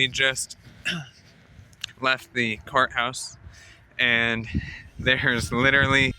we just left the courthouse, and there's literally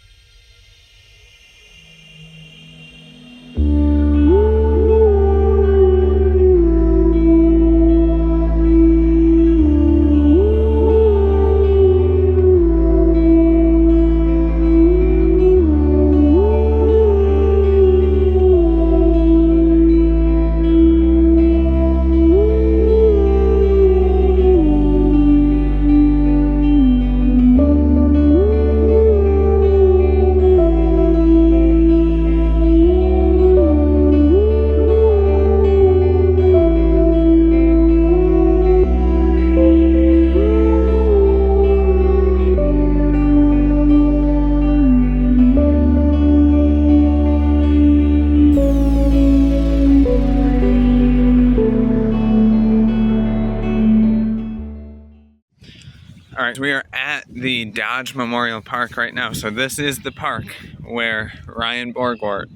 Alright, we are at the Dodge Memorial Park right now. So this is the park where Ryan Borgwardt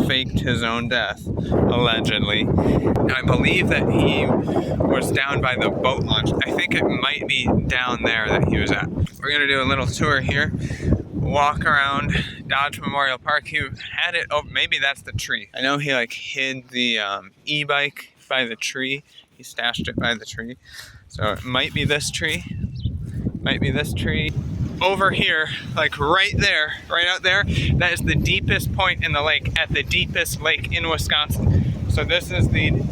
faked his own death, allegedly. I believe that he was down by the boat launch. I think it might be down there that he was at. We're going to do a little tour here, walk around Dodge Memorial Park. He had it, oh, maybe that's the tree. I know he like hid the e-bike by the tree. He stashed it by the tree. So it might be this tree, might be this tree. Over here, like right there, right out there, that is the deepest point in the lake, at the deepest lake in Wisconsin. So this is the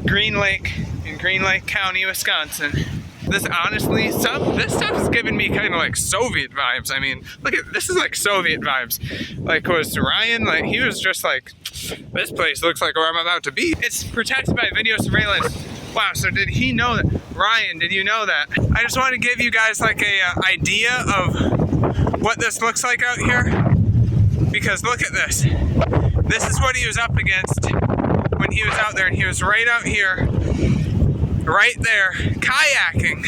Green Lake in Green Lake County, Wisconsin. This honestly, this stuff is giving me kind of like Soviet vibes. I mean, look at, this is like Soviet vibes. Like, was Ryan, like, he was just like, this place looks like where I'm about to be. It's protected by video surveillance. Wow, so did he know that? Ryan, did you know that? I just want to give you guys like a idea of what this looks like out here. Because look at this. This is what he was up against when he was out there, and he was right out here, right there, kayaking.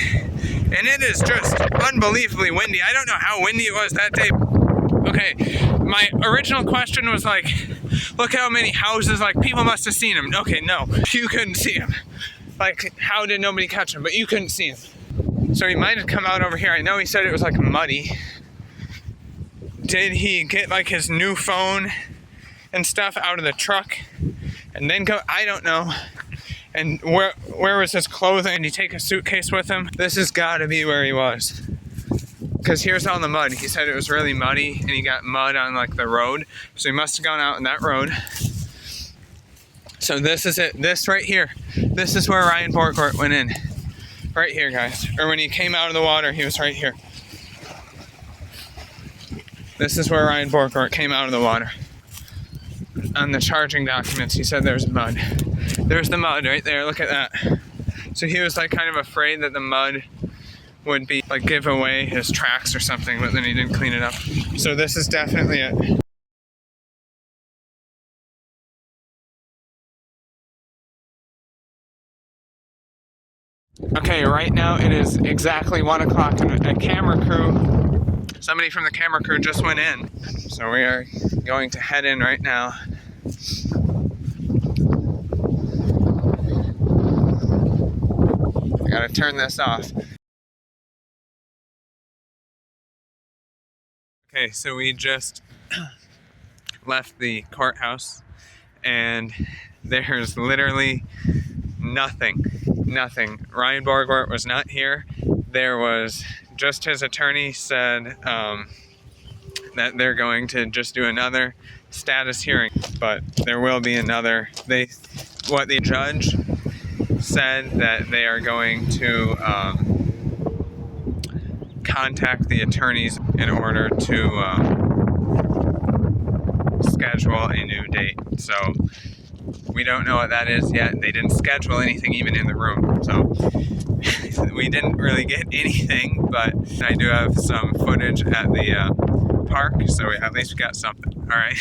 And it is just unbelievably windy. I don't know how windy it was that day. Okay, my original question was like, look how many houses, like people must have seen him. Okay, no, you couldn't see him. Like, how did nobody catch him? But you couldn't see him. So he might have come out over here. I know he said it was like muddy. Did he get like his new phone and stuff out of the truck and then go? I don't know. And where was his clothing? Did he take a suitcase with him? This has got to be where he was. Because here's all the mud. He said it was really muddy and he got mud on like the road. So he must have gone out on that road. So this is it, this right here. This is where Ryan Borgwardt went in. Right here, guys. Or when he came out of the water, he was right here. This is where Ryan Borgwardt came out of the water. On the charging documents, he said there's mud. There's the mud right there, look at that. So he was like kind of afraid that the mud would be like give away his tracks or something, but then he didn't clean it up. So this is definitely it. Okay, right now it is exactly 1 o'clock and a camera crew, somebody from the camera crew just went in. So we are going to head in right now. I gotta turn this off. Okay, so we just left the courthouse and there's literally nothing. Ryan Borgwardt was not here. There was just his attorney said that they're going to just do another status hearing, but there will be another. What the judge said that they are going to contact the attorneys in order to schedule a new date. So we don't know what that is yet. They didn't schedule anything even in the room. So we didn't really get anything, but I do have some footage at the park, so at least we got something. All right.